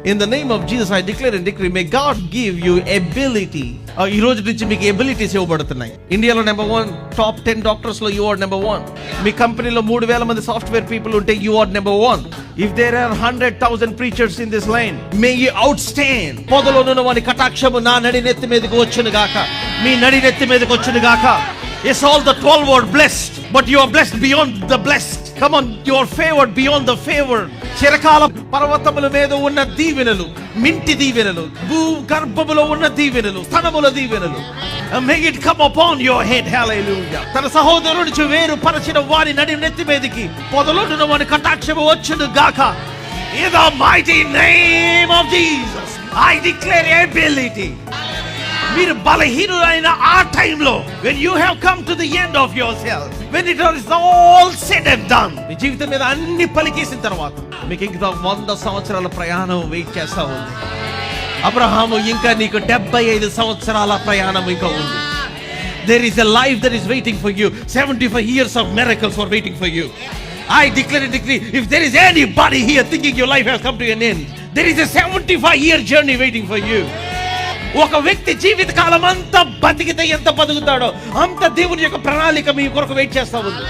In the name of Jesus, I declare and decree, may God give you ability. ఈ రోజు నుంచి మీకు abilities ఇవ్వబడుతున్నాయి. ఇండియాలో నెంబర్ 1 టాప్ 10 డాక్టర్స్ లో యు ఆర్ నెంబర్ 1. మీ కంపెనీలో 3000 మంది సాఫ్ట్వేర్ పీపుల్ ఉంటే you are number 1. If there are 100,000 preachers in this land, may you outstand. పొదలోనున్న వాని కటాక్షము నా నడినెత్తి మీదకి వచ్చును గాక, మీ నడినెత్తి మీదకి వచ్చును గాక. Yes, all the 12 were blessed, but you are blessed beyond the blessed. Come on, you are favored beyond the favored. చిరకాల పర్వతముల మీద ఉన్న దీవెనలు, మింటి దీవెనలు, భూ గర్భములో ఉన్న దీవెనలు, స్థనముల దీవెనలు, may it come upon your head. Hallelujah. తన సహోదరుడి నుంచి వేరు పరచిన వారి నడినెత్తి మీదకి పొదలోనున్న వాని కటాక్షము వచ్చును గాక. In the mighty name of Jesus, I declare ability. మీరు బలహీనులైన ఆ టైంలో, when you have come to the end of yourself, when it is all said and done, మీ జీవితం మీద అన్ని పలికేసిన తర్వాత మీకు ఇంకా 100 సంవత్సరాల ప్రయాణం వెయిట్ చేస్తా ఉంది. అబ్రహాము, ఇంకా నీకు 75 సంవత్సరాల ప్రయాణం ఇంకా ఉంది. There is a life that is waiting for you. 75 years of miracles are waiting for you. I declare and decree, if there is anybody here thinking your life has come to an end, there is a 75-year journey waiting for you. ఒక వ్యక్తి జీవిత కాలం అంతా బతికితే ఎంత బతుకుతాడో అంత దేవుని యొక్క ప్రణాళిక మీ కొరకు వెయిట్ చేస్తా ఉంది.